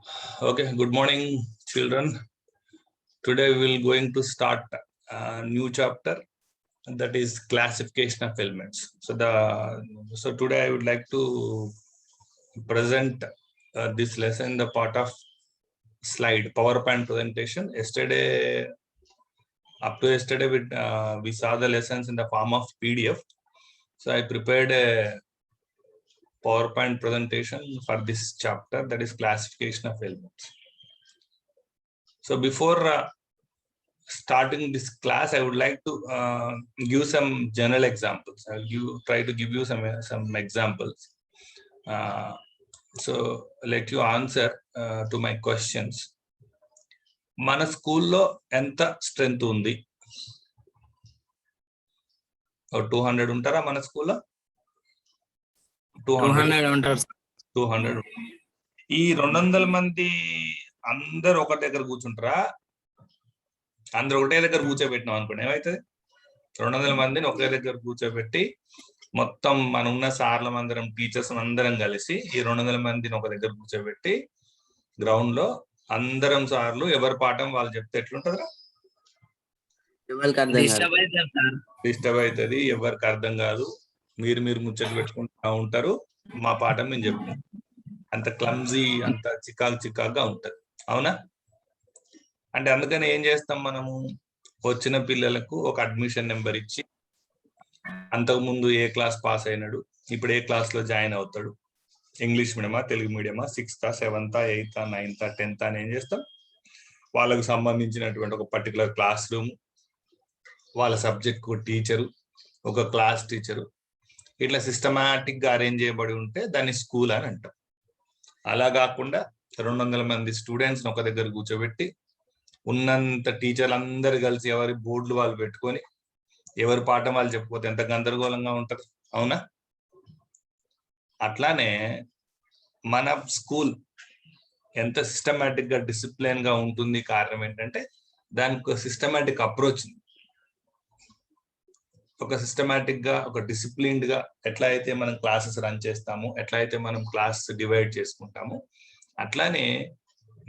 Okay, good morning, children. Today we will going to start a new chapter, that is classification of elements. So today I would like to present this lesson in the part of slide PowerPoint presentation. Up to yesterday, we saw the lessons in the form of PDF. So I prepared a PowerPoint presentation for this chapter, that is classification of elements. So before starting this class, I would like to give some general examples. Try to give you some examples. So let you answer to my questions. మన స్కూల్లో ఎంత strength ఉంది? 200 ఉంటారా మన స్కూల్లో? 200 ఉంటారు. 200. ఈ 200 మంది అందరు ఒక దగ్గర కూర్చుంటారా? అందరు ఒకటే దగ్గర కూర్చోబెట్టినాం అనుకోండి, ఏమవుతుంది? 200 మందిని ఒకే దగ్గర కూర్చోబెట్టి మొత్తం మనం ఉన్న సార్లం అందరం, టీచర్స్ అందరం కలిసి ఈ 200 మందిని ఒక దగ్గర కూర్చోబెట్టి గ్రౌండ్ లో అందరం సార్లు ఎవరి పాఠం వాళ్ళు చెప్తే ఎట్లుంటదిరా? డిస్టర్బ్ అవుతుంది, ఎవరికి అర్థం కాదు. మీరు ముచ్చట్లు పెట్టుకుంటా ఉంటారు, మా పాఠం మేము చెప్తాం. అంత క్లమ్జీ, అంత చికాకుగా ఉంటది, అవునా? అంటే అందుకని ఏం చేస్తాం మనము, వచ్చిన పిల్లలకు ఒక అడ్మిషన్ నెంబర్ ఇచ్చి, అంతకుముందు ఏ క్లాస్ పాస్ అయినాడు, ఇప్పుడు ఏ క్లాస్ లో జాయిన్ అవుతాడు, ఇంగ్లీష్ మీడియమా, తెలుగు మీడియమా, 6th, 7th, 8th, 9th, 10th అని ఏం చేస్తాం, వాళ్ళకు సంబంధించినటువంటి ఒక పర్టికులర్ క్లాస్ రూమ్, వాళ్ళ సబ్జెక్ట్ టీచరు, ఒక క్లాస్ టీచరు, ఇట్లా సిస్టమాటిక్ గా అరేంజ్ చేయబడి ఉంటే దాన్ని స్కూల్ అని అంటాం. అలా కాకుండా 200 మంది స్టూడెంట్స్ ఒక దగ్గర కూర్చోబెట్టి ఉన్నంత టీచర్లు అందరు కలిసి ఎవరి బోర్డులు వాళ్ళు పెట్టుకొని ఎవరి పాఠం వాళ్ళు చెప్పకపోతే ఎంత గందరగోళంగా ఉంటది, అవునా? అట్లానే మన స్కూల్ ఎంత సిస్టమాటిక్ గా, డిసిప్లిన్ గా ఉంటుంది. కారణం ఏంటంటే దానికి ఒక సిస్టమాటిక్ అప్రోచ్, ఒక సిస్టమాటిక్ గా, ఒక డిసిప్లిన్డ్ గా ఎట్లా అయితే మనం క్లాసెస్ రన్ చేస్తామో, ఎట్లా అయితే మనం క్లాస్ డివైడ్ చేసుకుంటామో, అట్లానే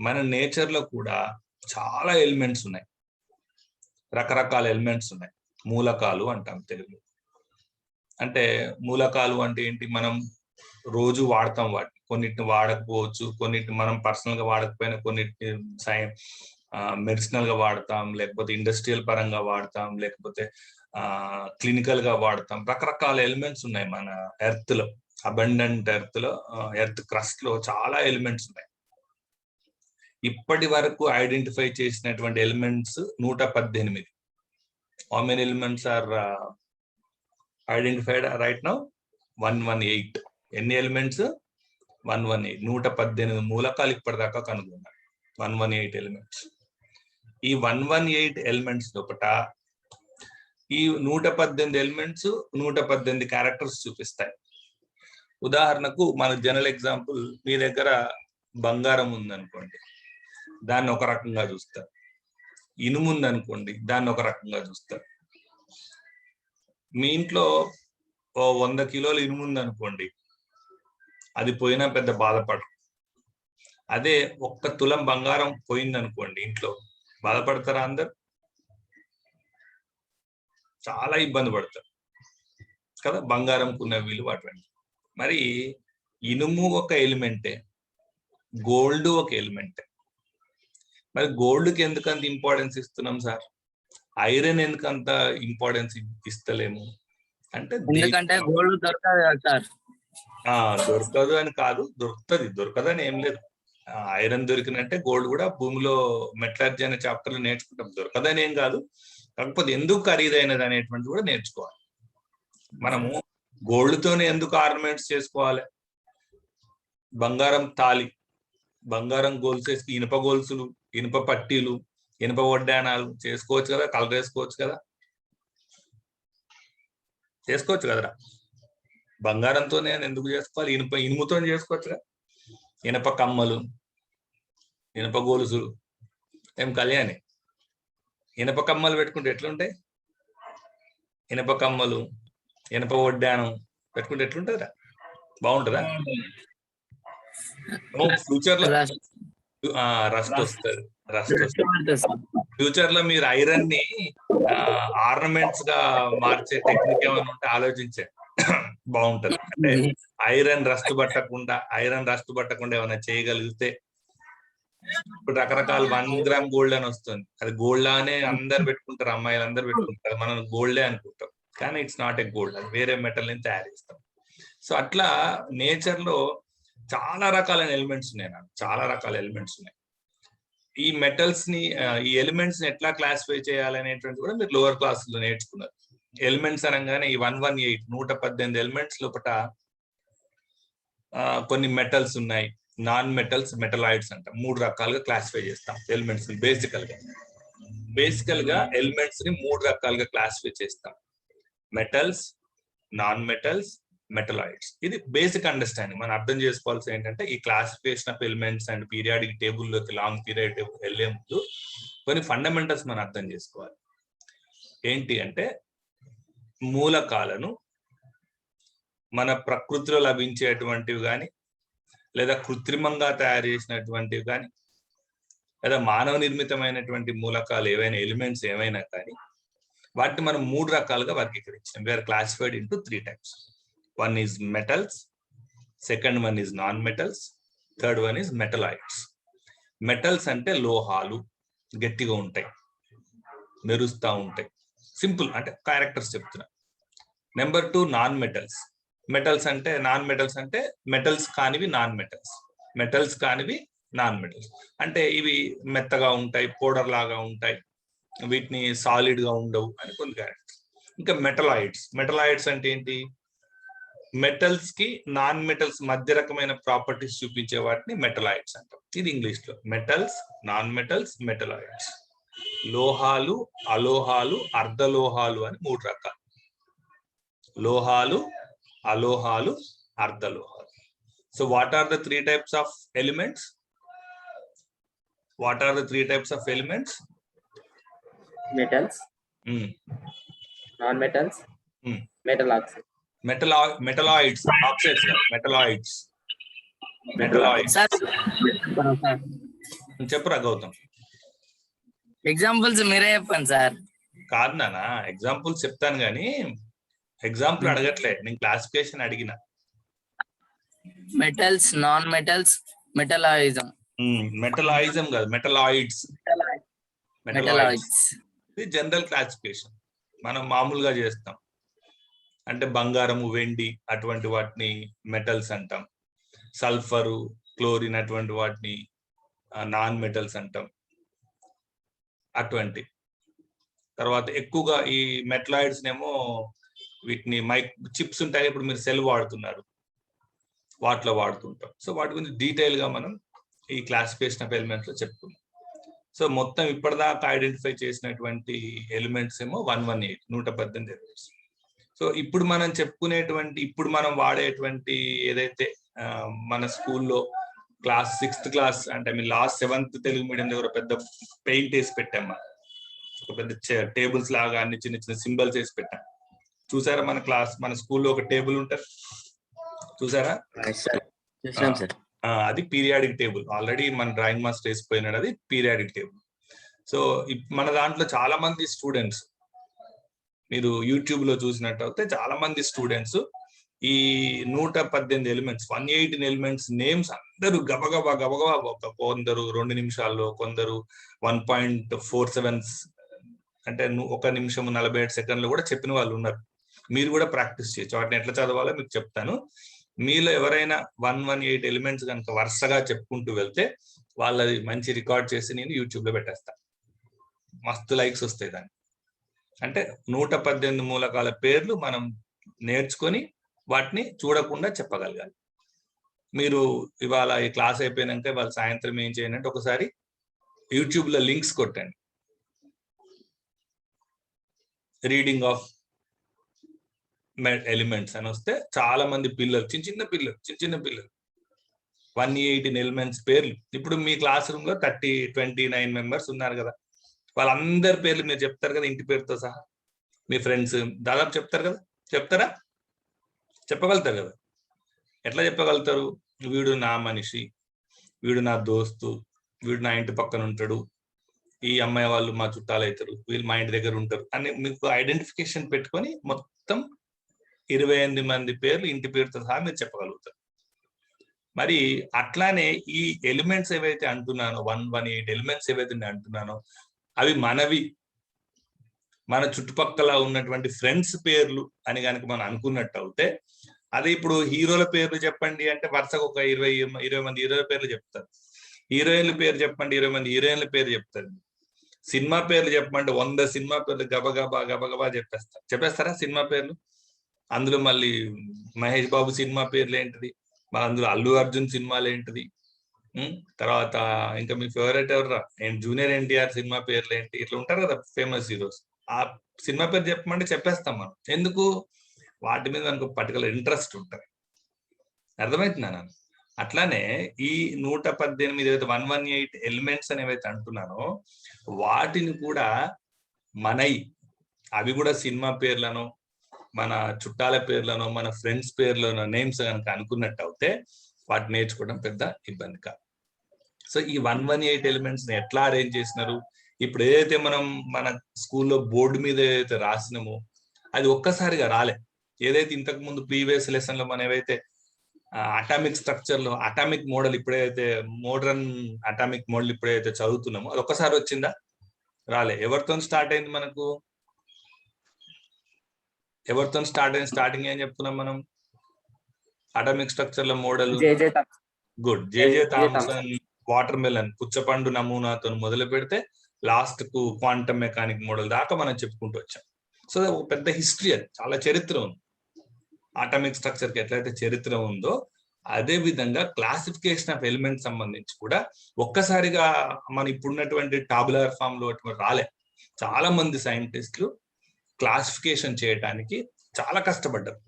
మన నేచర్ లో కూడా చాలా ఎలిమెంట్స్ ఉన్నాయి, రకరకాల ఎలిమెంట్స్ ఉన్నాయి. మూలకాలు అంటాం తెలుగులో. అంటే మూలకాలు అంటే ఏంటి? మనం రోజు వాడతాం వాటిని, కొన్నిటిని వాడకపోవచ్చు, కొన్నిటిని మనం పర్సనల్ గా వాడకపోయినా కొన్నిటిని మెడిసినల్ గా వాడతాం, లేకపోతే ఇండస్ట్రియల్ పరంగా వాడతాం, లేకపోతే క్లినికల్ గా వాడతాం. రకరకాల ఎలిమెంట్స్ ఉన్నాయి మన ఎర్త్ లో, అబండెంట్ ఎర్త్ లో, ఎర్త్ క్రస్ట్ లో చాలా ఎలిమెంట్స్ ఉన్నాయి. ఇప్పటి వరకు ఐడెంటిఫై చేసినటువంటి elements 118. How many elements are identified right now? 118. ఎన్ని ఎలిమెంట్స్? 118. 118 మూలకాలు ఇప్పటిదాకా కనుగొన్నారు. 118 ఎలిమెంట్స్. ఈ 118 ఎలిమెంట్స్ లోపల ఈ 118 ఎలిమెంట్స్ 118 క్యారెక్టర్స్ చూపిస్తాయి. ఉదాహరణకు మన జనరల్ ఎగ్జాంపుల్, మీ దగ్గర బంగారం ఉందనుకోండి, దాన్ని ఒక రకంగా చూస్తారు. ఇనుము ఉందనుకోండి, దాన్ని ఒక రకంగా చూస్తారు. మీ ఇంట్లో 100 కిలోలు ఇనుము ఉందనుకోండి, అది పోయినా పెద్ద బాధపడరు. అదే 1 తులం బంగారం పోయిందనుకోండి ఇంట్లో, బాధపడతారా? అందరు చాలా ఇబ్బంది పడతారు కదా, బంగారంకున్న విలువ అటువంటి. మరి ఇనుము ఒక ఎలిమెంటే, గోల్డ్ ఒక ఎలిమెంటే. మరి గోల్డ్కి ఎందుకంత ఇంపార్టెన్స్ ఇస్తున్నాం సార్? ఐరన్ ఎందుకంత ఇంపార్టెన్స్ ఇస్తలేము అంటే, ఎందుకంటే గోల్డ్ దొరకదు కదా సార్. దొరకదు అని కాదు, దొరుకుతుంది, దొరకదని ఏం లేదు. ఐరన్ దొరికినట్టే గోల్డ్ కూడా భూమిలో మెటలర్జీ అనే చాప్టర్ లో నేర్చుకుంటాం. దొరకదని ఏం కాదు, కాకపోతే ఎందుకు ఖరీదైనది అనేటువంటిది కూడా నేర్చుకోవాలి. మనము గోల్డ్ తోనే ఎందుకు ఆర్నమెంట్స్ చేసుకోవాలి? బంగారం తాళి, బంగారం గొలుసు, ఇనుప గొలుసులు, ఇనుప పట్టీలు, ఇనుప వడ్డానాలు చేసుకోవచ్చు కదా, కలర్ వేసుకోవచ్చు కదా, చేసుకోవచ్చు కదరా. బంగారంతోనే ఎందుకు చేసుకోవాలి? ఇనుముతో చేసుకోవచ్చు కదా. ఇనప కమ్మలు, ఇనప గొలుసులు, ఏం కళ్యాణి, ఇనప కమ్మలు పెట్టుకుంటే ఎట్లుంటాయి? ఇనప కమ్మలు, ఇనప వడ్డానం పెట్టుకుంటే ఎట్లుంటుందిరా? బాగుంటుందా? ఫ్యూచర్ లో రస్ట్ వస్తుంది. ఫ్యూచర్ లో మీరు ఐరన్ ని ఆర్నమెంట్స్ గా మార్చే టెక్నిక్ ఏమైనా ఉంటే ఆలోచించండి. బాగుంటది. అంటే ఐరన్ రస్ట్ పట్టకుండా ఏమైనా చేయగలిగితే, ఇప్పుడు రకరకాల 1 గ్రామ్ గోల్డ్ అని వస్తుంది. అది గోల్డ్ లానే అందరు పెట్టుకుంటారు, అమ్మాయిలు అందరు పెట్టుకుంటారు, మనం గోల్డే అనుకుంటాం, కానీ ఇట్స్ నాట్ ఏ గోల్డ్, అది వేరే మెటల్ ని తయారు చేస్తాం. సో అట్లా నేచర్ లో చాలా రకాలైన ఎలిమెంట్స్ ఉన్నాయి, చాలా రకాల ఎలిమెంట్స్ ఉన్నాయి. ఈ మెటల్స్ ని, ఈ ఎలిమెంట్స్ ని ఎట్లా క్లాసిఫై చేయాలనేటువంటి కూడా మీరు లోవర్ క్లాస్ లో నేర్చుకున్నారు. ఎలిమెంట్స్ అనగానే ఈ 118 ఎలిమెంట్స్ లోపల కొన్ని మెటల్స్ ఉన్నాయి, నాన్ మెటల్స్, మెటలాయిడ్స్ అంటాం. 3 రకాలుగా క్లాసిఫై చేస్తాం ఎలిమెంట్స్ ని. బేసికల్ గా ఎలిమెంట్స్ ని 3 రకాలుగా క్లాసిఫై చేస్తాం: మెటల్స్, నాన్ మెటల్స్, మెటలాయిడ్స్. ఇది బేసిక్ అండర్స్టాండింగ్. మనం అర్థం చేసుకోవాల్సి ఏంటంటే, ఈ classification of elements and periodic టేబుల్లోకి లాంగ్ పీరియడ్ వెళ్లే ముందు కొన్ని ఫండమెంటల్స్ మనం అర్థం చేసుకోవాలి. ఏంటి అంటే, మూలకాలను మన ప్రకృతిలో లభించేటువంటివి కానీ, లేదా కృత్రిమంగా తయారు చేసినటువంటివి కానీ, లేదా మానవ నిర్మితమైనటువంటి మూలకాలు ఏవైనా, ఎలిమెంట్స్ ఏవైనా కానీ, వాటిని మనం 3 రకాలుగా వర్గీకరించాం. We're classified into 3 types. One is metals, second one is non-metals, third one is metalloids. Metals అంటే లోహాలు, గట్టిగా ఉంటాయి, మెరుస్తూ ఉంటాయి. సింపుల్ అంటే క్యారెక్టర్స్ చెప్తున్నా. Number 2 non metals. మెటల్స్ అంటే, నాన్ మెటల్స్ అంటే మెటల్స్ కానివి నాన్ మెటల్స్, మెటల్స్ కానివి నాన్ మెటల్స్. అంటే ఇవి మెత్తగా ఉంటాయి, పౌడర్ లాగా ఉంటాయి, వీటిని సాలిడ్ గా ఉండవు అని కొన్ని క్యారెక్టర్స్. ఇంకా మెటలాయిడ్స్ అంటే ఏంటి? మెటల్స్ కి నాన్ మెటల్స్ మధ్య రకమైన ప్రాపర్టీస్ చూపించే వాటిని మెటలాయిడ్స్ అంటాం. ఇది ఇంగ్లీష్ లో. Metals, non metals, metalloids. లోహాలు, అలోహాలు, అర్ధలోహాలు అని 3 రకాలు. లోహాలు, అలోహాలు, అర్ధలోహాలు. So what are the 3 types of elements? Metals, non-metals, metal oxides. Metalloids, oxides, metalloids. చెప్పరా గౌతమ్? ఎగ్జాంపుల్స్ మీరే చెప్పండి సార్. కాదు నాన్న, ఎగ్జాంపుల్స్ చెప్తాను కానీ ఎగ్జాంపుల్ అడగట్లే, నేను క్లాసిఫికేషన్ అడిగిన. Metals, non metals, metalloism. Metalloism కాదు, మెటలాయిడ్స్. ఇది జనరల్ క్లాసిఫికేషన్, మనం మామూలుగా చేస్తాం. అంటే బంగారము, వెండి అటువంటి వాటిని మెటల్స్ అంటాం. సల్ఫరు, క్లోరిన్ అటువంటి వాటిని నాన్ మెటల్స్ అంటాం. అటువంటి తర్వాత ఎక్కువగా ఈ మెటలాయిడ్స్ నేమో వీటిని చిప్స్ ఉంటాయి, ఇప్పుడు మీరు సెల్ వాడుతున్నారు, వాటిలో వాడుతుంటాం. సో వాటి గురించి డీటెయిల్ గా మనం ఈ క్లాసిఫికేషన్ ఆఫ్ ఎలిమెంట్స్ లో చెప్పుకున్నాం. సో మొత్తం ఇప్పటిదాకా ఐడెంటిఫై చేసినటువంటి ఎలిమెంట్స్ ఏమో 118 ఎలిమెంట్స్. సో ఇప్పుడు మనం చెప్పుకునేటువంటి, ఇప్పుడు మనం వాడేటువంటి ఏదైతే మన స్కూల్లో క్లాస్ 6th క్లాస్ అంటే లాస్ట్ 7th తెలుగు మీడియం దగ్గర పెద్ద పెయింట్ వేసి పెట్టాం, ఒక పెద్ద టేబుల్స్ లాగా అన్ని చిన్న చిన్న సింబల్స్ వేసి పెట్టాం. చూసారా? మన స్కూల్లో ఒక టేబుల్ ఉంటుంది, చూసారా? అది పీరియాడిక్ టేబుల్. ఆల్రెడీ మన డ్రాయింగ్ మాస్టర్ వేసిపోయినాడు, అది పీరియాడిక్ టేబుల్. సో మన దాంట్లో చాలా మంది స్టూడెంట్స్, మీరు యూట్యూబ్ లో చూసినట్టయితే చాలా మంది స్టూడెంట్స్ ఈ 118 ఎలిమెంట్స్, 118 ఎలిమెంట్స్ నేమ్స్ అందరూ గబగబా కొందరు 2 నిమిషాల్లో, కొందరు 1.47 అంటే 1 నిమిషం 47 సెకండ్లు కూడా చెప్పిన వాళ్ళు ఉన్నారు. మీరు కూడా ప్రాక్టీస్ చేయొచ్చు. వాటిని ఎట్లా చదవాలో మీకు చెప్తాను. మీలో ఎవరైనా 118 ఎలిమెంట్స్ కనుక వరుసగా చెప్పుకుంటూ వెళ్తే వాళ్ళది మంచి రికార్డ్ చేసి నేను యూట్యూబ్ లో పెట్టేస్తాను. మస్తు లైక్స్ వస్తాయి దాన్ని. అంటే 118 మూలకాల పేర్లు మనం నేర్చుకొని వాటిని చూడకుండా చెప్పగలగాలి. మీరు ఇవాళ ఈ క్లాస్ అయిపోయినాక ఇవాళ సాయంత్రం ఏం చేయండి అంటే, ఒకసారి యూట్యూబ్ లో లింక్స్ కొట్టండి, రీడింగ్ ఆఫ్ ఎలిమెంట్స్ అని వస్తే చాలా మంది పిల్లలు, చిన్న చిన్న పిల్లలు 118 ఎలిమెంట్స్ పేర్లు. ఇప్పుడు మీ క్లాస్ రూమ్ లో 29 మెంబర్స్ ఉన్నారు కదా, వాళ్ళందరి పేర్లు మీరు చెప్తారు కదా, ఇంటి పేరుతో సహా. మీ ఫ్రెండ్స్ దాదాపు చెప్తారు కదా, చెప్తారా? చెప్పగలుగుతారు కదా. ఎట్లా చెప్పగలుగుతారు? వీడు నా మనిషి, వీడు నా దోస్తు, వీడు నా ఇంటి పక్కన ఉంటాడు, ఈ అమ్మాయి వాళ్ళు మా చుట్టాలు అవుతారు, వీళ్ళు మా ఇంటి దగ్గర ఉంటారు అని మీకు ఐడెంటిఫికేషన్ పెట్టుకొని మొత్తం 28 మంది పేర్లు ఇంటి పేరుతో సహా మీరు చెప్పగలుగుతారు. మరి అట్లానే ఈ ఎలిమెంట్స్ ఏవైతే అంటున్నానో 118 ఎలిమెంట్స్ ఏవైతే నేను అంటున్నానో అవి మనవి, మన చుట్టుపక్కల ఉన్నటువంటి ఫ్రెండ్స్ పేర్లు అని కనుక మనం అనుకున్నట్టు అయితే, అదే ఇప్పుడు హీరోల పేర్లు చెప్పండి అంటే వరుసగా ఒక 20 మంది హీరోల పేర్లు చెప్తారు. హీరోయిన్ల పేరు చెప్పండి 20 మంది హీరోయిన్ల పేరు చెప్తారు. సినిమా పేర్లు చెప్పమంటే 100 సినిమా పేర్లు గబగబా చెప్పేస్తారా సినిమా పేర్లు? అందులో మళ్ళీ మహేష్ బాబు సినిమా పేర్లు ఏంటిది, అందులో అల్లు అర్జున్ సినిమాలు ఏంటిది, తర్వాత ఇంకా మీ ఫేవరెట్ ఎవరు జూనియర్ ఎన్టీఆర్ సినిమా పేర్లు ఏంటి, ఇట్లా ఉంటారు కదా ఫేమస్ హీరోస్. ఆ సినిమా పేరు చెప్పమంటే చెప్పేస్తాం మనం. ఎందుకు? వాటి మీద మనకు పర్టికులర్ ఇంట్రెస్ట్ ఉంటుంది. అర్థమవుతుందా? అట్లానే ఈ 118 ఏదైతే 118 ఎలిమెంట్స్ అని ఏవైతే అంటున్నానో వాటిని కూడా అవి కూడా సినిమా పేర్లను, మన చుట్టాల పేర్లను, మన ఫ్రెండ్స్ పేర్లను నేమ్స్ కనుక అనుకున్నట్టు అయితే వాటిని నేర్చుకోవడం పెద్ద ఇబ్బంది కాదు. సో ఈ 118 ఎలిమెంట్స్ ని ఎట్లా అరేంజ్ చేసినారు? ఇప్పుడు ఏదైతే మనం మన స్కూల్లో బోర్డు మీద ఏదైతే రాసినామో అది ఒక్కసారిగా రాలే. ఏదైతే ఇంతకు ముందు ప్రీవియస్ లెసన్ లో మనం ఏవైతే అటామిక్ స్ట్రక్చర్ లో అటామిక్ మోడల్ ఇప్పుడైతే మోడర్న్ అటామిక్ మోడల్ ఇప్పుడైతే చదువుతున్నామో అది ఒక్కసారి వచ్చిందా? రాలే. ఎవరితో స్టార్ట్ అయింది మనకు? ఎవరితో స్టార్ట్ అయింది? స్టార్టింగ్ ఏం చెప్పుకున్నాం మనం? అటామిక్ స్ట్రక్చర్ లో model good J J Thomson water melon పుచ్చపండు నమూనాతో మొదలు పెడితే లాస్ట్ కు క్వాంటమ్ మెకానిక్ మోడల్ దాకా మనం చెప్పుకుంటూ వచ్చాం. సో ఒక పెద్ద హిస్టరీ, అది చాలా చరిత్ర ఉంది. అటామిక్ స్ట్రక్చర్ కి ఎట్లయితే చరిత్ర ఉందో అదే విధంగా క్లాసిఫికేషన్ ఆఫ్ ఎలిమెంట్స్ సంబంధించి కూడా ఒక్కసారిగా మన ఇప్పుడున్నటువంటి టాబులర్ ఫామ్ లో రాలే. చాలా మంది సైంటిస్టులు క్లాసిఫికేషన్ చేయడానికి చాలా కష్టపడ్డారు.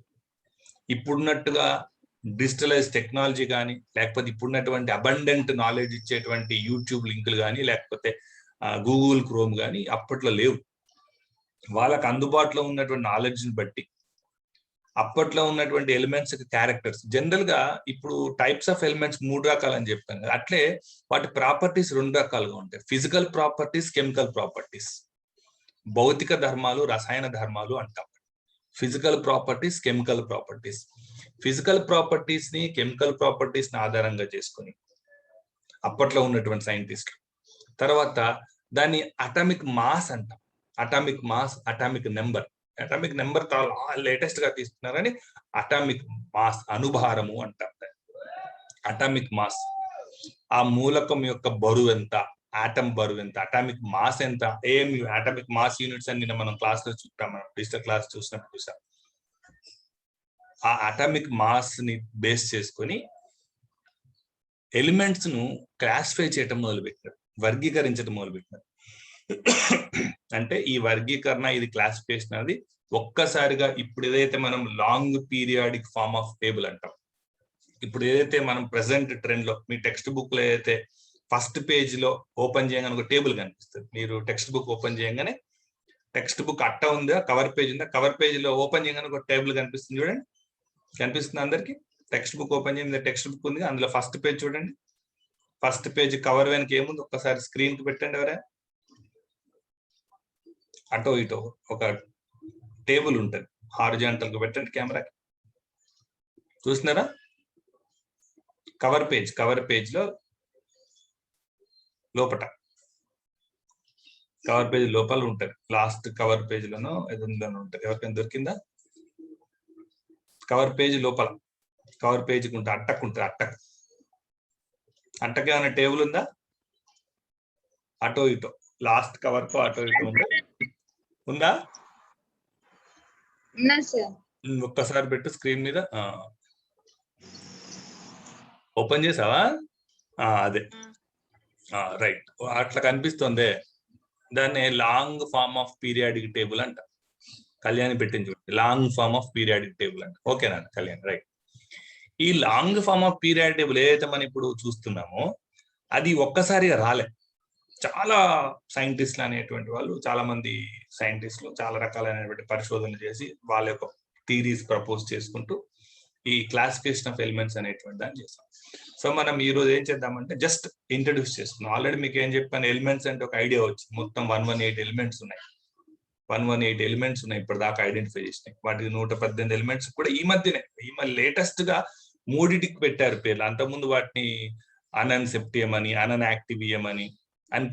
ఇప్పుడున్నట్టుగా డిజిటలైజ్ టెక్నాలజీ కానీ, లేకపోతే ఇప్పుడున్నటువంటి అబండెంట్ నాలెడ్జ్ ఇచ్చేటువంటి యూట్యూబ్ లింకులు కానీ, లేకపోతే గూగుల్ క్రోమ్ కానీ అప్పట్లో లేవు. వాళ్ళకు అందుబాటులో ఉన్నటువంటి నాలెడ్జ్ని బట్టి అప్పట్లో ఉన్నటువంటి ఎలిమెంట్స్ క్యారెక్టర్స్, జనరల్ గా ఇప్పుడు టైప్స్ ఆఫ్ ఎలిమెంట్స్ 3 రకాలని చెప్పాను కదా, అట్లే వాటి ప్రాపర్టీస్ 2 రకాలుగా ఉంటాయి. Physical properties, chemical properties. భౌతిక ధర్మాలు, రసాయన ధర్మాలు అంటాం. Physical properties, chemical properties. Physical properties ని, కెమికల్ ప్రాపర్టీస్ ని ఆధారంగా చేసుకుని అప్పట్లో ఉన్నటువంటి సైంటిస్టులు తర్వాత దాన్ని అటామిక్ మాస్ అంటాం. Atomic mass, atomic number. Atomic number చాలా లేటెస్ట్ గా తీసుకున్నారని అటామిక్ మాస్, అనుభారము అంటాం. అటామిక్ మాస్, ఆ మూలకం యొక్క బరువు ఎంత, ఆటం బరువు ఎంత, అటామిక్ మాస్ ఎంత, ఏఎంయు అటామిక్ మాస్ యూనిట్స్ అని మనం క్లాస్ లో చూస్తాం, మనం డిజిటల్ క్లాస్ చూసినప్పుడు చూసాం. ఆ అటామిక్ మాస్ ని బేస్ చేసుకొని ఎలిమెంట్స్ ను క్లాసిఫై చేయటం మొదలుపెట్టారు, వర్గీకరించడం మొదలుపెట్టారు. అంటే ఈ వర్గీకరణ, ఇది క్లాసిఫికేషన్ అనేది ఒక్కసారిగా ఇప్పుడు ఏదైతే మనం long periodic form of table అంటాం, ఇప్పుడు ఏదైతే మనం ప్రెసెంట్ ట్రెండ్ లో మీ టెక్స్ట్ బుక్ లో ఏదైతే ఫస్ట్ పేజ్ లో ఓపెన్ చేయగానే ఒక టేబుల్ కనిపిస్తుంది. మీరు టెక్స్ట్ బుక్ ఓపెన్ చేయగానే టెక్స్ట్ బుక్ అట్ట ఉందా, కవర్ పేజ్ ఉందా, కవర్ పేజ్ లో ఓపెన్ చేయగానే ఒక టేబుల్ కనిపిస్తుంది చూడండి. కనిపిస్తుంది అందరికి? టెక్స్ట్ బుక్ ఓపెన్ చేయండి, టెక్స్ట్ బుక్ ఉంది, అందులో ఫస్ట్ పేజ్ చూడండి. ఫస్ట్ పేజ్ కవర్ వెనక ఏముంది ఒక్కసారి స్క్రీన్ కి పెట్టండి. ఎవరైనా అటో ఇటో ఒక టేబుల్ ఉంటుంది, హారిజాంటల్ గా పెట్టండి కెమెరాకి. చూస్తున్నారా? కవర్ పేజ్ లో లోపల, కవర్ పేజ్ లోపల ఉంటుంది, లాస్ట్ కవర్ పేజ్ లోనో ఏదైనా ఉంటుంది. ఎవరికైనా దొరికిందా? కవర్ పేజ్ లోపల, కవర్ పేజీకి ఉంటుంది, అట్టకు ఉంటుంది. అట్టకే ఏమైనా టేబుల్ ఉందా? అటో ఇటో లాస్ట్ కవర్ కు అటో ఇటో ఉందా? ఒక్కసారి పెట్టు స్క్రీన్ మీద. ఓపెన్ చేసావా? అదే రైట్, అట్లా కనిపిస్తుంది. దాన్ని long form of periodic table అంట. కళ్యాణి పెట్టింది చూడండి, long form of periodic table అంట. ఓకేనా కళ్యాణ్? రైట్. ఈ long form of periodic table ఏదైతే మనం ఇప్పుడు చూస్తున్నామో అది ఒక్కసారిగా రాలే. చాలా సైంటిస్టులు అనేటువంటి వాళ్ళు, చాలా మంది సైంటిస్టులు చాలా రకాలైనటువంటి పరిశోధనలు చేసి వాళ్ళ యొక్క థియరీస్ ప్రపోజ్ చేసుకుంటూ ఈ క్లాసిఫికేషన్ ఆఫ్ ఎలిమెంట్స్ అనేటువంటి దాన్ని చేస్తాం. సో మనం ఈ రోజు ఏం చేద్దామంటే జస్ట్ ఇంట్రడ్యూస్ చేసుకున్నాం. ఆల్రెడీ మీకు ఏం చెప్పాను, ఎలిమెంట్స్ అంటే ఒక ఐడియా వచ్చింది. మొత్తం 118 ఎలిమెంట్స్ ఉన్నాయి. 118 ఎలిమెంట్స్ ఉన్నాయి ఇప్పుడు దాకా ఐడెంటిఫై చేసినాయి. వాటికి 118 ఎలిమెంట్స్ కూడా ఈ మధ్యనే లేటెస్ట్ గా 3టికి పెట్టారు పేర్లు. అంతకుముందు వాటిని అనన్ సెప్టియం అని, అనన్ యాక్టివియం అని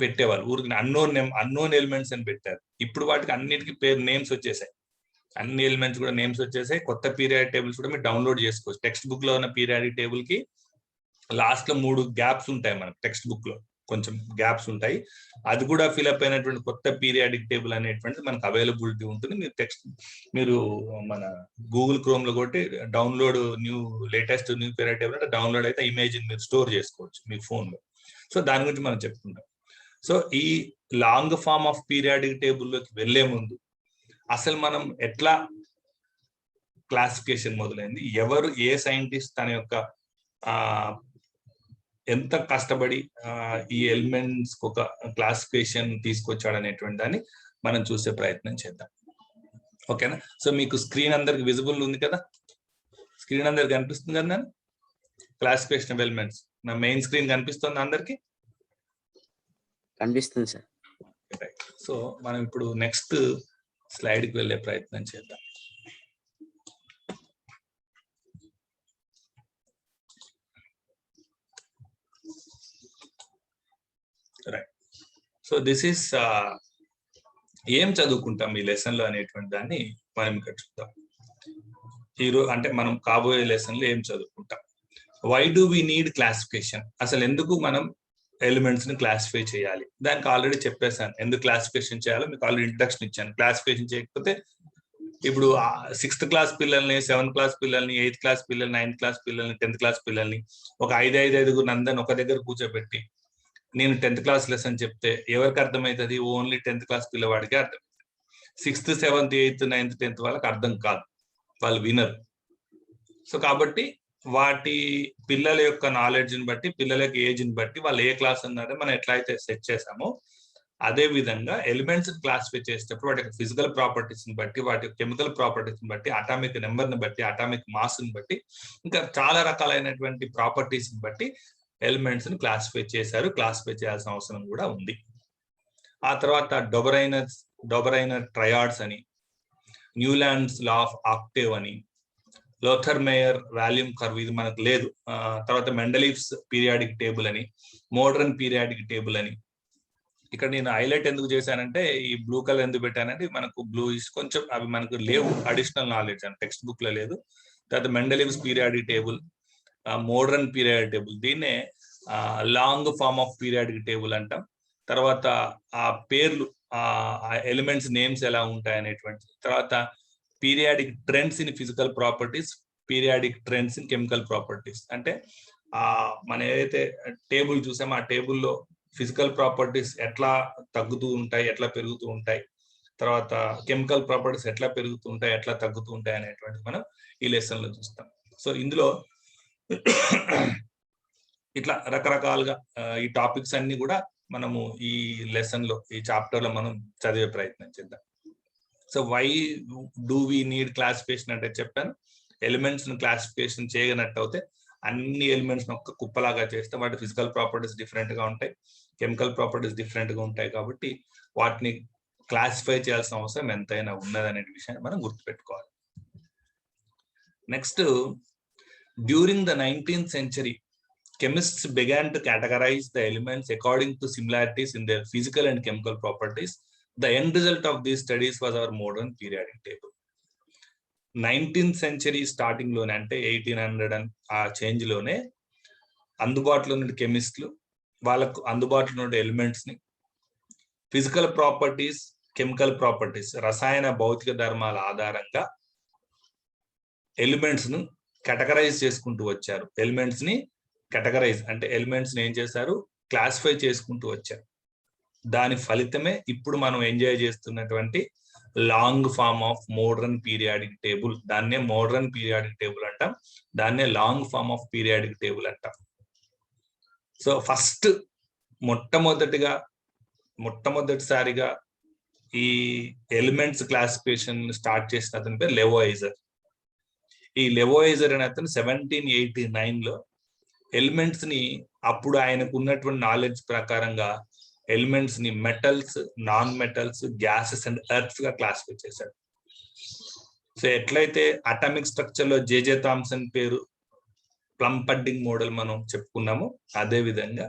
పెట్టేవాళ్ళు. ఊరికి అన్నోన్ ఎలిమెంట్స్ అని పెట్టారు. ఇప్పుడు వాటికి అన్నిటికీ పేరు నేమ్స్ వచ్చేసాయి. అన్ని ఎలిమెంట్స్ కూడా నేమ్స్ వచ్చేసాయి. కొత్త పీరియాడిక్ టేబుల్స్ కూడా మీరు డౌన్లోడ్ చేసుకోవచ్చు. టెక్స్ట్ బుక్ లో ఉన్న పీరియాడిక్ టేబుల్ కి లాస్ట్ లో 3 గ్యాప్స్ ఉంటాయి. మనకు టెక్స్ట్ బుక్ లో కొంచెం గ్యాప్స్ ఉంటాయి. అది కూడా ఫిల్అప్ అయినటువంటి కొత్త పీరియాడిక్ టేబుల్ అనేటువంటిది మనకు అవైలబిలిటీ ఉంటుంది. మీరు మన గూగుల్ క్రోమ్ లో కొట్టి download latest new periodic table అంటే డౌన్లోడ్ అయితే ఇమేజ్ మీరు స్టోర్ చేసుకోవచ్చు మీ ఫోన్ లో. సో దాని గురించి మనం చెప్పుకుందాం. సో ఈ లాంగ్ ఫామ్ ఆఫ్ పీరియాడిక్ టేబుల్లోకి వెళ్లే ముందు అసలు మనం ఎట్లా క్లాసిఫికేషన్ మొదలైంది, ఎవరు ఏ సైంటిస్ట్ తన యొక్క ఎంత కష్టపడి ఈ ఎలిమెంట్స్ ఒక క్లాసిఫికేషన్ తీసుకొచ్చాడు అనేటువంటి దాన్ని మనం చూసే ప్రయత్నం చేద్దాం. ఓకేనా? సో మీకు స్క్రీన్ అందరికి విజిబుల్ ఉంది కదా? స్క్రీన్ అందరికి కనిపిస్తుంది కదా? నేను క్లాసిఫికేషన్ ఆఫ్ ఎలిమెంట్స్ నా మెయిన్ స్క్రీన్ కనిపిస్తుంది అందరికి? కనిపిస్తుంది సార్. సో మనం ఇప్పుడు నెక్స్ట్ స్లైడ్ కి వెళ్ళే ప్రయత్నం చేద్దాం. రైట్. సో దిస్ ఈస్ ఏం చదువుకుంటాం ఈ లెసన్ లో అనేటువంటి దాన్ని మనం ఇక్కడ చూద్దాం. ఈరోజు అంటే మనం కాబోయే లెసన్ లో ఏం చదువుకుంటాం. Why do we need classification? అసలు ఎందుకు మనం ఎలిమెంట్స్ ని క్లాసిఫై చేయాలి? దానికి ఆల్రెడీ చెప్పేశాను ఎందుకు క్లాసిఫికేషన్ చేయాలో. మీకు ఆల్రెడీ ఇంట్రడక్షన్ ఇచ్చాను. క్లాసిఫికేషన్ చేయకపోతే ఇప్పుడు 6th క్లాస్ పిల్లల్ని, 7th క్లాస్ పిల్లల్ని, 8th క్లాస్ పిల్లల్ని, 9th క్లాస్ పిల్లల్ని, 10th క్లాస్ పిల్లల్ని ఒక 5 అందరిని ఒక దగ్గర కూర్చోబెట్టి నేను 10th క్లాస్ లెసన్ చెప్తే ఎవరికి అర్థమవుతుంది? ఓన్లీ 10th క్లాస్ పిల్లవాడికి అర్థం. 6th, 7th, 8th, 9th, 10th వాళ్ళకి అర్థం కాదు, వాళ్ళు వినరు. సో కాబట్టి వాటి పిల్లల యొక్క నాలెడ్జ్ ని బట్టి, పిల్లల యొక్క ఏజ్ ని బట్టి వాళ్ళు ఏ క్లాస్ అన్నారో మనం ఎట్లా అయితే సెట్ చేసామో అదే విధంగా ఎలిమెంట్స్ క్లాసిఫై చేసేటప్పుడు వాటి యొక్క ఫిజికల్ ప్రాపర్టీస్ ని బట్టి, వాటి యొక్క కెమికల్ ప్రాపర్టీస్ ని బట్టి, అటామిక్ నెంబర్ ని బట్టి, అటామిక్ మాస్ ని బట్టి, ఇంకా చాలా రకాలైనటువంటి ప్రాపర్టీస్ ని బట్టి ఎలిమెంట్స్ ని క్లాసిఫై చేశారు. క్లాసిఫై చేయాల్సిన అవసరం కూడా ఉంది. ఆ తర్వాత డొబరైనర్ ట్రయాడ్స్ అని, న్యూలాండ్స్ లా ఆఫ్ ఆక్టేవ్ అని, లోథర్ మేయర్ వాల్యూమ్ కర్వ్, ఇది మనకు లేదు. తర్వాత మెండలీవ్స్ పీరియాడిక్ టేబుల్ అని, మోడర్న్ పీరియాడిక్ టేబుల్ అని. ఇక్కడ నేను హైలైట్ ఎందుకు చేశానంటే ఈ బ్లూ కలర్ ఎందుకు పెట్టానంటే మనకు బ్లూ కొంచెం అవి మనకు లేవు, అడిషనల్ నాలెడ్జ్ అని టెక్స్ట్ బుక్ లో లేదు. తర్వాత Mendeleev's periodic table, modern periodic table, దీన్నే long form of periodic table అంటాం. తర్వాత ఆ పేర్లు, ఎలిమెంట్స్ నేమ్స్ ఎలా ఉంటాయి అనేటువంటి. తర్వాత periodic trends in physical properties, periodic trends in chemical properties. అంటే మనం ఏదైతే టేబుల్ చూసామో ఆ టేబుల్లో ఫిజికల్ ప్రాపర్టీస్ ఎట్లా తగ్గుతూ ఉంటాయి, ఎట్లా పెరుగుతూ ఉంటాయి, తర్వాత కెమికల్ ప్రాపర్టీస్ ఎట్లా పెరుగుతూ ఉంటాయి, ఎట్లా తగ్గుతూ ఉంటాయి అనేటువంటి మనం ఈ లెసన్ లో చూస్తాం. సో ఇందులో ఇట్లా రకరకాలుగా ఈ టాపిక్స్ అన్ని కూడా మనము ఈ లెసన్ లో, ఈ చాప్టర్ లో మనం చదివే ప్రయత్నం చేద్దాం. So why do we need classification అంటే చెప్పాను, ఎలిమెంట్స్ ను క్లాసిఫికేషన్ చేయనట్టు అయితే అన్ని ఎలిమెంట్స్ ఒక్క కుప్పలాగా చేస్తే వాటి ఫిజికల్ ప్రాపర్టీస్ డిఫరెంట్ గా ఉంటాయి, కెమికల్ ప్రాపర్టీస్ డిఫరెంట్ గా ఉంటాయి. కాబట్టి వాటిని క్లాసిఫై చేయాల్సిన అవసరం ఎంతైనా ఉన్నదనే విషయాన్ని మనం గుర్తుపెట్టుకోవాలి. Next, during the 19th century, chemists began to categorize the elements according to similarities in their physical and chemical properties. The end result of these studies was our modern periodic table. 19th century starting లోనే, అంటే 1800 ఆ change లోనే అందుబాటులో ఉన్న కెమిస్టులు వాళ్ళకు అందుబాటులో ఉన్న elements ని ఫిజికల్ ప్రాపర్టీస్, కెమికల్ ప్రాపర్టీస్, రసాయన భౌతిక ధర్మాల ఆధారంగా ఎలిమెంట్స్ ను కేటగరైజ్ చేసుకుంటూ వచ్చారు. ఎలిమెంట్స్ ని కేటగరైజ్ అంటే ఎలిమెంట్స్ ని ఏం చేశారు, క్లాసిఫై చేసుకుంటూ వచ్చారు. దాని ఫలితమే ఇప్పుడు మనం ఎంజాయ్ చేస్తున్నటువంటి long form of modern periodic table. దాన్నే మోడర్న్ పీరియాడిక్ టేబుల్ అంటాం, దాన్నే long form of periodic table అంటాం. సో ఫస్ట్ మొట్టమొదటిసారిగా ఈ ఎలిమెంట్స్ క్లాసిఫికేషన్ స్టార్ట్ చేసిన అతని పేరు లెవోయిజర్. ఈ లెవోయిజర్ అనే అతను 1789 లో ఎలిమెంట్స్ ని అప్పుడు ఆయనకు ఉన్నటువంటి నాలెడ్జ్ ప్రకారంగా ఎలిమెంట్స్ ని metals, non metals, gases and earths గా క్లాసిఫై చేశాడు. సో ఎట్లయితే అటామిక్ స్ట్రక్చర్ లో జేజే థామ్సన్ పేరు ప్లమ్ పడ్డింగ్ మోడల్ మనం చెప్పుకున్నాము, అదే విధంగా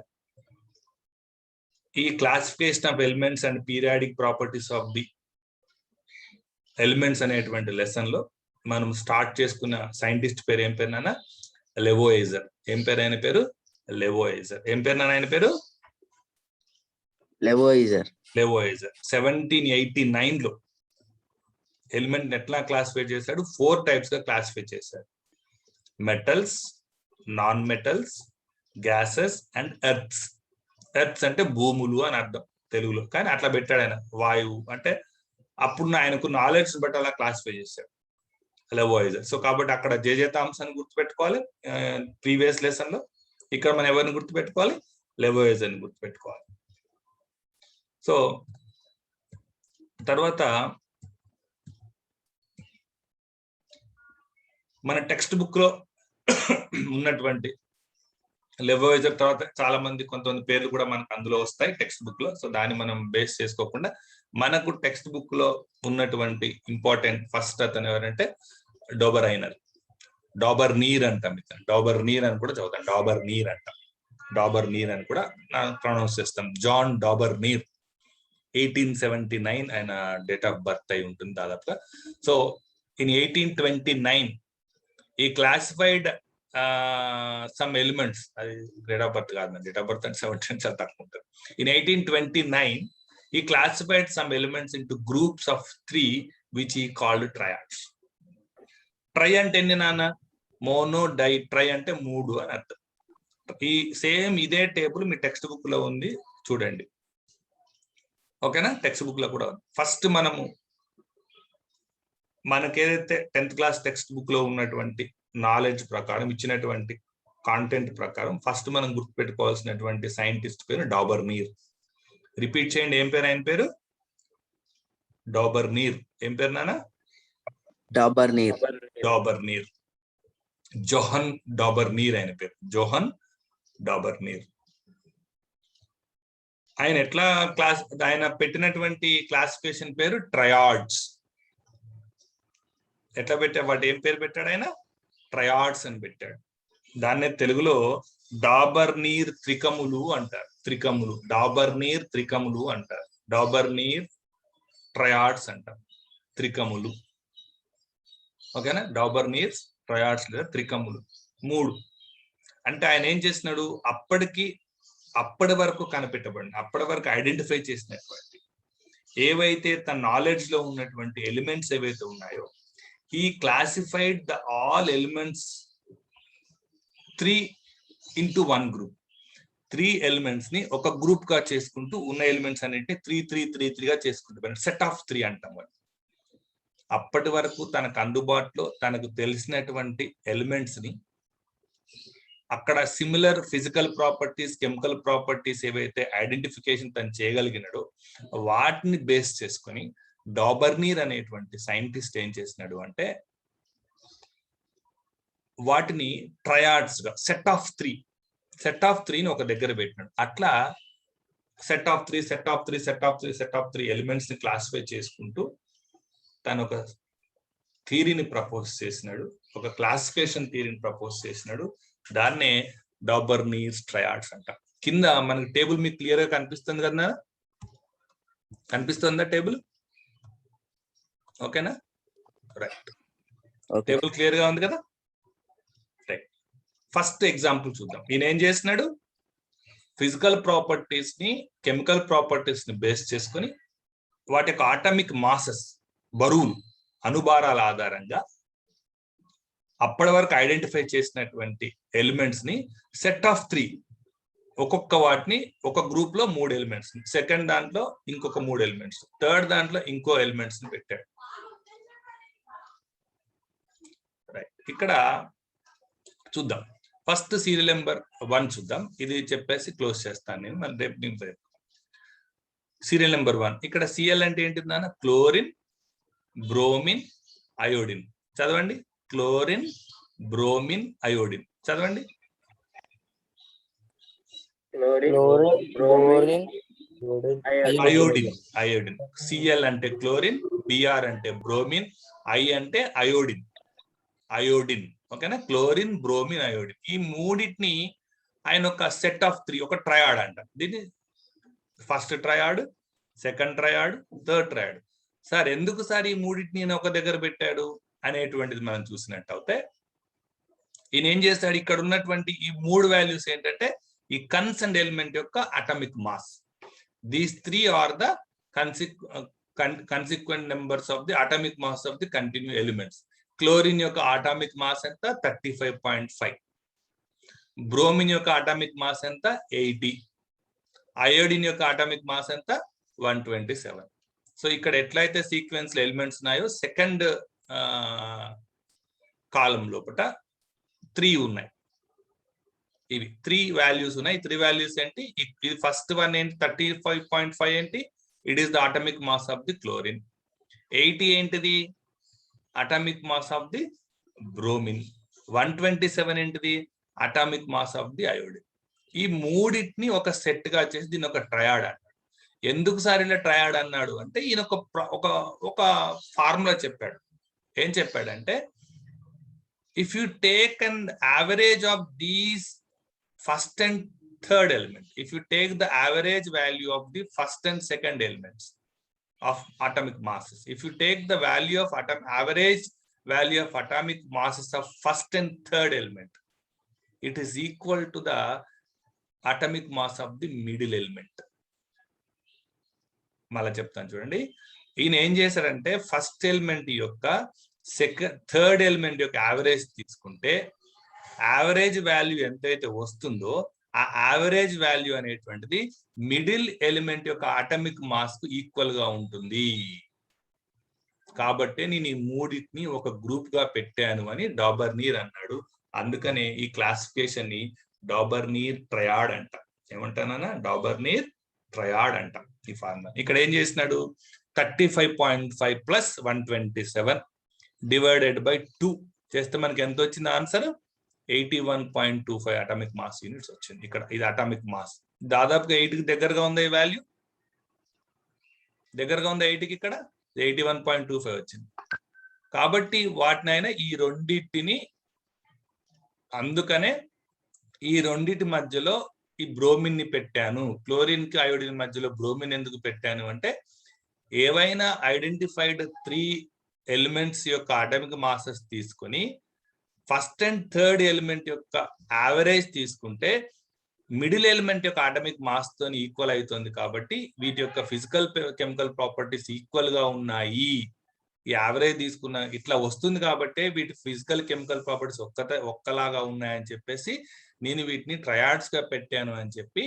ఈ classification of elements and periodic properties of the elements అనేటువంటి లెసన్ లో మనం స్టార్ట్ చేసుకున్న సైంటిస్ట్ పేరు ఏం పేరు నాన్న? లెవోయిజర్. ఏం పేరు ఆయన పేరు? లెవోయిజర్. ఏం పేరు నాన్న ఆయన పేరు? లెవోయిజర్. లెవోయిజర్ 1789 లో ఎలిమెంట్ ఎట్లా క్లాసిఫై చేశాడు? 4 టైప్స్ గా క్లాసిఫై చేశాడు. Metals, non metals, gases and earths. Earths అంటే భూములు అని అర్థం తెలుగులో, కానీ అట్లా పెట్టాడు ఆయన. వాయువు అంటే అప్పుడు ఆయనకు నాలెడ్జ్ బట్టి అలా క్లాసిఫై చేశాడు లెవోయిజర్. సో కాబట్టి అక్కడ జేజే థామ్సన్ గుర్తుపెట్టుకోవాలి ప్రీవియస్ లెసన్ లో. ఇక్కడ మనం ఎవరిని గుర్తుపెట్టుకోవాలి? లెవోయిజర్ ని గుర్తుపెట్టుకోవాలి. సో తర్వాత మన టెక్స్ట్ బుక్ లో ఉన్నటువంటి లెవోయిజర్ తర్వాత చాలా మంది కొంతమంది పేర్లు కూడా మనకు అందులో వస్తాయి టెక్స్ట్ బుక్ లో. సో దాన్ని మనం బేస్ చేసుకోకుండా మనకు టెక్స్ట్ బుక్ లో ఉన్నటువంటి ఇంపార్టెంట్ ఫస్ట్ అతను ఎవరంటే డోబరైనర్. డాబర్ నీర్ అంటాం, డాబర్ నీర్ అని కూడా చదువుతాం. డాబర్ నీర్ అంటాం, డాబర్ నీర్ అని కూడా ప్రొనౌన్స్ చేస్తాం. జాన్ డాబర్ నీర్ 1879 ఆయన డేట్ ఆఫ్ బర్త్ అయి ఉంటుంది దాదాపుగా. సో ఇన్ 1829 ఈ క్లాసిఫైడ్ సమ్ ఎలిమెంట్స్, అది డేట్ ఆఫ్ బర్త్ కాదు, డేట్ ఆఫ్ బర్త్ అంటే 17 చాలా తక్కువ ఉంటుంది. In 1829 he classified some elements into groups of 3 which he called triads. Try అంటే ఎన్ని నాన్న? Mono, die. ట్రై అంటే 3 అని అర్థం. ఈ సేమ్ ఇదే టేబుల్ మీ టెక్స్ట్ బుక్ లో ఉంది, చూడండి. ఓకేనా? టెక్స్ట్ బుక్ లో కూడా ఉంది. ఫస్ట్ మనకేదైతే 10th క్లాస్ టెక్స్ట్ బుక్ లో ఉన్నటువంటి నాలెడ్జ్ ప్రకారం, ఇచ్చినటువంటి కాంటెంట్ ప్రకారం ఫస్ట్ మనం గుర్తుపెట్టుకోవాల్సినటువంటి సైంటిస్ట్ పేరు డాబర్ నీర్. రిపీట్ చేయండి. ఏం పేరు ఆయన పేరు? డాబర్ నీర్. ఏం పేరు నాన్న? డాబర్ నీర్. డాబర్ నీర్. జోహన్ డాబర్ నీర్ ఆయన పేరు. జోహన్ డాబర్ నీర్. ఆయన ఎట్లా ఆయన పెట్టినటువంటి క్లాసిఫికేషన్ పేరు ట్రయాడ్స్. ఎట్లా వాటి ఏం పేరు పెట్టాడు ఆయన? ట్రయాడ్స్ అని పెట్టాడు. దాన్నే తెలుగులో డాబర్ నీర్ త్రికములు అంటారు. త్రికములు, డాబర్ నీర్ త్రికములు అంటారు. డాబర్ నీర్ ట్రయాడ్స్ అంటారు, త్రికములు. ఓకేనా? డాబర్ నీర్ ట్రయాడ్స్ లేదా త్రికములు 3. అంటే ఆయన ఏం చేసినాడు? అప్పటి వరకు కనిపెట్టబడిన, అప్పటి వరకు ఐడెంటిఫై చేసినటువంటి ఏవైతే తన నాలెడ్జ్ లో ఉన్నటువంటి ఎలిమెంట్స్ ఏవైతే ఉన్నాయో, he classified the all elements 3 into 1 group. 3 elements ని ఒక గ్రూప్ గా చేసుకుంటూ ఉన్న ఎలిమెంట్స్ అన్నింటినీ 3 గా చేసుకుంటూ సెట్ ఆఫ్ 3 అంటాం. అప్పటి వరకు తనకు అందుబాటులో తనకు తెలిసినటువంటి ఎలిమెంట్స్ ని అక్కడ similar physical properties, chemical properties ఏవైతే ఐడెంటిఫికేషన్ తను చేయగలిగినాడో వాటిని బేస్ చేసుకొని డాబర్ నీర్ అనేటువంటి సైంటిస్ట్ ఏం చేసినాడు అంటే వాటిని ట్రయాడ్స్ గా సెట్ ఆఫ్ 3 ఒక దగ్గర పెట్టినాడు. అట్లా సెట్ ఆఫ్ 3 ఎలిమెంట్స్ ని క్లాసిఫై చేసుకుంటూ తను ఒక థియరీని ప్రపోజ్ చేసినాడు, ఒక క్లాసిఫికేషన్ థియరీని ప్రపోజ్ చేసినాడు. దాన్నే డాబర్ నీర్ ట్రయాడ్స్ అంట. కింద మనకి టేబుల్ మీకు క్లియర్ గా కనిపిస్తుంది కదా? కనిపిస్తుందా టేబుల్? ఓకేనా? రైట్. టేబుల్ క్లియర్ గా ఉంది కదా? రైట్. ఫస్ట్ ఎగ్జాంపుల్ చూద్దాం. ఈయన ఏం చేసినాడు? ఫిజికల్ ప్రాపర్టీస్ ని, కెమికల్ ప్రాపర్టీస్ ని బేస్ చేసుకుని వాటి యొక్క ఆటమిక్ మాసెస్, బరువులు, అనుభారాల ఆధారంగా అప్పటి వరకు ఐడెంటిఫై చేసినటువంటి ఎలిమెంట్స్ ని సెట్ ఆఫ్ 3, ఒక్కొక్క వాటిని ఒక గ్రూప్ లో 3 ఎలిమెంట్స్, సెకండ్ దాంట్లో ఇంకొక 3 ఎలిమెంట్స్, థర్డ్ దాంట్లో ఇంకో ఎలిమెంట్స్ ని పెట్టాడు. రైట్. ఇక్కడ చూద్దాం. ఫస్ట్ సీరియల్ నెంబర్ 1 చూద్దాం. ఇది చెప్పేసి క్లోజ్ చేస్తాను నేను, మళ్ళీ రేపు నేను. Serial number 1. ఇక్కడ సిఎల్ అంటే ఏంటి నాన్న? Chlorine, bromine, iodine. చదవండి. Chlorine, bromine, iodine. చదవండి. Chlorine, iodine. సిఎల్ అంటే క్లోరిన్, బిఆర్ అంటే బ్రోమిన్, ఐ అంటే అయోడిన్. ఓకేనా, క్లోరిన్, బ్రోమిన్, అయోడిన్. ఈ మూడింటిని ఆయన ఒక సెట్ ఆఫ్ 3, ఒక ట్రయాడ్ అంట. దీన్ని first triad, second triad, third triad. Sir ఎందుకు సార్ ఈ మూడింటిని ఒక దగ్గర పెట్టాడు అనేటువంటిది మనం చూసినట్టు అయితే, ఈయన ఏం చేస్తాడు, ఇక్కడ ఉన్నటువంటి ఈ 3 వాల్యూస్ ఏంటంటే ఈ కన్సర్న్డ్ ఎలిమెంట్ యొక్క atomic mass. These 3 are the consequent numbers of the atomic mass of the continue elements. Chlorine యొక్క అటామిక్ మాస్ ఎంత, 35.5. బ్రోమిన్ యొక్క అటామిక్ మాస్ ఎంత, 80. అయోడిన్ యొక్క అటామిక్ మాస్ ఎంత, 127. సో ఇక్కడ ఎట్లయితే సీక్వెన్స్ లో ఎలిమెంట్స్ ఉన్నాయో సెకండ్ కాలం లోపల 3 ఉన్నాయి. ఇవి 3 వాల్యూస్ ఉన్నాయి. 3 వాల్యూస్ ఏంటి, ఇది ఫస్ట్ వన్ ఏంటి, 35.5 ఏంటి, it is the atomic mass of the chlorine. 80 ఏంటిది, atomic mass of the bromine. 127 ఏంటిది, atomic mass of the iodine. ఈ మూడింటిని ఒక సెట్ గా చేసి దీన్ని ఒక ట్రయాడ్ అన్నాడు. ఎందుకు సార్ ఇలా ట్రయాడ్ అన్నాడు అంటే, ఈయన ఒక ఫార్ములా చెప్పాడు. ఏం చెప్పాడంటే, if you take an average of these first and third element, if you take the average value of the first and second elements of atomic masses, if you take the value of average value of atomic masses of first and third element, it is equal to the atomic mass of the middle element. మళ్ళా చెప్తాను చూడండి. ఈయన ఏం చేశారంటే, first element యొక్క third element యొక్క average తీసుకుంటే, average value ఎంతైతే వస్తుందో ఆ యావరేజ్ వాల్యూ అనేటువంటిది మిడిల్ ఎలిమెంట్ యొక్క అటామిక్ మాస్ కు ఈక్వల్ గా ఉంటుంది. కాబట్టి నేను ఈ మూడింటిని ఒక గ్రూప్ గా పెట్టాను అని డాబర్నీర్ అన్నాడు. అందుకనే ఈ క్లాసిఫికేషన్ ని డాబర్నీర్ ట్రయాడ్ అంట. ఏమంటానా, డాబర్నీర్ ట్రయాడ్ అంట ఈ ఫార్ములా. ఇక్కడ ఏం చేసినాడు, 35.5 ప్లస్ 127 డివైడెడ్ బై 2 చేస్తే మనకి ఎంత వచ్చింది ఆన్సర్, 81.25 అటామిక్ మాస్ యూనిట్స్ వచ్చింది. ఇక్కడ ఇది అటామిక్ మాస్. దాదాపుగా 8 కి దగ్గరగా ఉంది. ఈ వాల్యూ దగ్గరగా ఉంది 8కి. ఇక్కడ 81.25 వచ్చింది. కాబట్టి వాటినైనా ఈ రెండింటిని, అందుకనే ఈ రెండింటి మధ్యలో ఈ బ్రోమిన్ ని పెట్టాను. క్లోరిన్ కి అయోడిన్ మధ్యలో బ్రోమిన్ ఎందుకు పెట్టాను అంటే, ఏవైనా ఐడెంటిఫైడ్ 3 ఎలిమెంట్స్ యొక్క అటామిక్ మాసెస్ తీసుకొని ఫస్ట్ అండ్ థర్డ్ ఎలిమెంట్ యొక్క యావరేజ్ తీసుకుంటే మిడిల్ ఎలిమెంట్ యొక్క అటామిక్ మాస్ తో ఈక్వల్ అవుతుంది. కాబట్టి వీటి యొక్క ఫిజికల్ కెమికల్ ప్రాపర్టీస్ ఈక్వల్ గా ఉన్నాయి. ఈ యావరేజ్ తీసుకున్న ఇట్లా వస్తుంది కాబట్టి వీటి ఫిజికల్ కెమికల్ ప్రాపర్టీస్ ఒక్కలాగా ఉన్నాయని చెప్పేసి నేను వీటిని ట్రయాడ్స్ గా పెట్టాను అని చెప్పి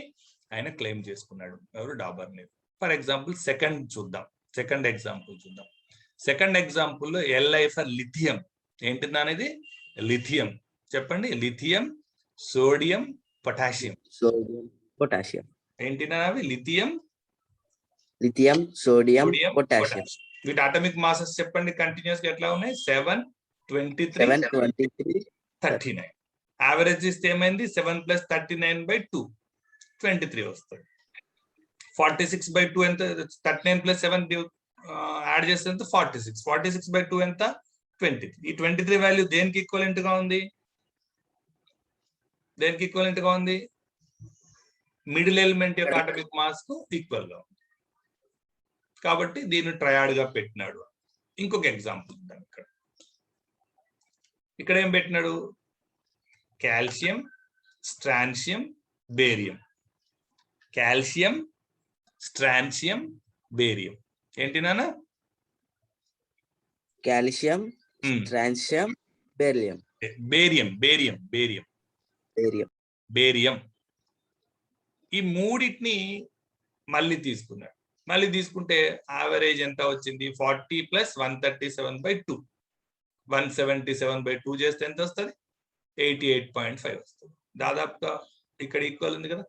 ఆయన క్లెయిమ్ చేసుకున్నాడు. ఎవరు, Dobereiner. For example second example చూద్దాం. సెకండ్ ఎగ్జాంపుల్లో LI ఫర్ లిథియం. ఏంటి అనేది, లిథియం. చెప్పండి, లిథియం, సోడియం, పొటాషియం. ఏంటినా అవి, లిథియం, సోడియం, పొటాషియం. వీటి అటామిక్ మాసెస్ చెప్పండి కంటిన్యూస్ గా ఎట్లా ఉన్నాయి, 7, 23, 39. యావరేజ్ ఇస్తే ఏమైంది, 7 + 39/2 23 వస్తుంది. 46/2 ఎంత, 39 + 7 యాడ్ చేస్తే ఎంత, 46. 46/2 ఎంత, 23. ఈ 23 వాల్యూ దేనికి ఈక్వలెంట్ గా ఉంది, మిడిల్ ఎలిమెంట్ యొక్క అటామిక్ మాస్ కు ఈక్వల్ గా ఉంది. కాబట్టి దీన్ని ట్రయాడ్ గా పెట్టినాడు. ఇంకొక ఎగ్జాంపుల్ ఇక్కడ ఏం పెట్టినాడు, calcium, strontium, barium. Calcium, strontium, barium. ఏంటి నాన్న, కాల్షియం, స్ట్రాన్షియం, బేరియం. బేరియం. ఈ మూడింటిని మళ్ళీ తీసుకున్నాడు. మళ్ళీ తీసుకుంటే యావరేజ్ ఎంత వచ్చింది, 40 + 137/2. 177/2 చేస్తే ఎంత వస్తుంది, 88.5 వస్తుంది. దాదాపుగా ఇక్కడ ఈక్వల్ ఉంది కదా.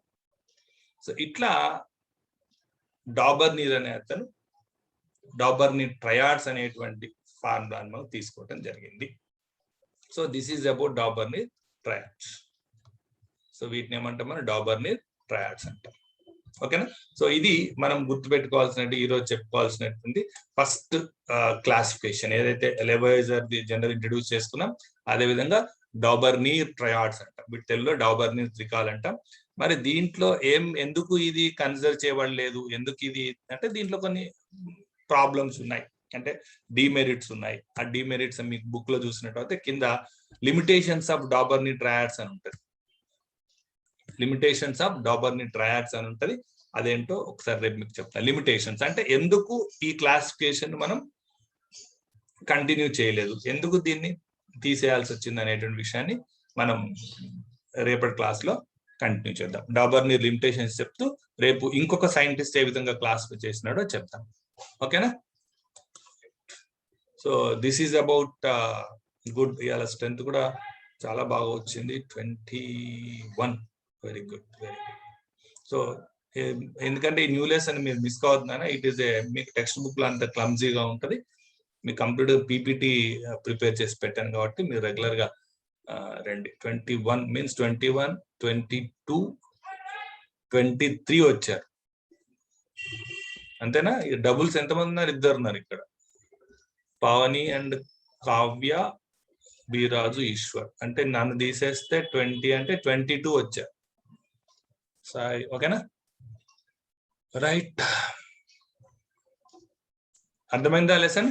సో ఇట్లా డాబర్నీర్ అనే అతను డాబర్నీర్ ట్రయాడ్స్ అనేటువంటి ఫార్ములాను మనం తీసుకోవడం జరిగింది. So this is about Dobereiner triads. So వీటిని ఏమంటాం మనం, డాబర్నీర్ ట్రయాడ్స్ అంటాం. ఓకేనా? సో ఇది మనం గుర్తుపెట్టుకోవాల్సినట్టు ఈరోజు చెప్పుకోవాల్సినటువంటి ఫస్ట్ క్లాసిఫికేషన్. ఏదైతే లెబోయిజర్ ది జనరల్ ఇంట్రడ్యూస్ చేసుకున్నాం, అదే విధంగా డాబర్నీర్ ట్రయాడ్స్ అంటాం, వీటి తెలుగులో డాబర్నీర్ త్రికాల్ అంటాం. మరి దీంట్లో ఎందుకు ఇది కన్సిడర్ చేయబడలేదు, ఎందుకు ఇది అంటే దీంట్లో కొన్ని ప్రాబ్లమ్స్ ఉన్నాయి, అంటే డిమెరిట్స్ ఉన్నాయి. ఆ డిమెరిట్స్ మీకు బుక్ లో చూసినట్టు కింద లిమిటేషన్స్ ఆఫ్ డాబర్నీర్ ట్రయాడ్స్ అని ఉంటుంది. లిమిటేషన్స్ ఆఫ్ డాబర్నీర్ ట్రయాడ్స్ అని ఉంటది. అదేంటో ఒకసారి రేపు మీకు చెప్తాను. లిమిటేషన్స్ అంటే ఎందుకు ఈ క్లాసిఫికేషన్ మనం కంటిన్యూ చేయలేదు, ఎందుకు దీన్ని తీసేయాల్సి వచ్చింది అనేటువంటి విషయాన్ని మనం రేపటి క్లాస్ లో కంటిన్యూ చేద్దాం. డాబర్నీర్ లిమిటేషన్స్ చెప్తూ రేపు ఇంకొక సైంటిస్ట్ ఏ విధంగా క్లాసిఫై చేసినాడో చెప్తాం. ఓకేనా? So this is about good. ఇవాళ స్ట్రెంత్ కూడా చాలా బాగా వచ్చింది, 21. Very good, very good. So ఎందుకంటే ఈ న్యూ లెసన్ మీరు మిస్ కావద్దునా, ఇట్ ఈస్ మీకు టెక్స్ట్ బుక్ లో అంత క్లమ్జీగా ఉంటుంది. మీకు కంప్లీట్ పీపీటీ ప్రిపేర్ చేసి పెట్టాను కాబట్టి మీరు రెగ్యులర్ గా రండి. 21 మీన్స్ 21, 22, 23 వచ్చారు అంతేనా? డబుల్స్ ఎంతమంది ఉన్నారు? 2 ఉన్నారు ఇక్కడ, పావని అండ్ కావ్య, బీరాజు, ఈశ్వర్. అంటే నన్ను తీసేస్తే 20 అంటే 22 వచ్చారు. సాయి, ఓకేనా? రైట్, అర్థమైందా లెసన్?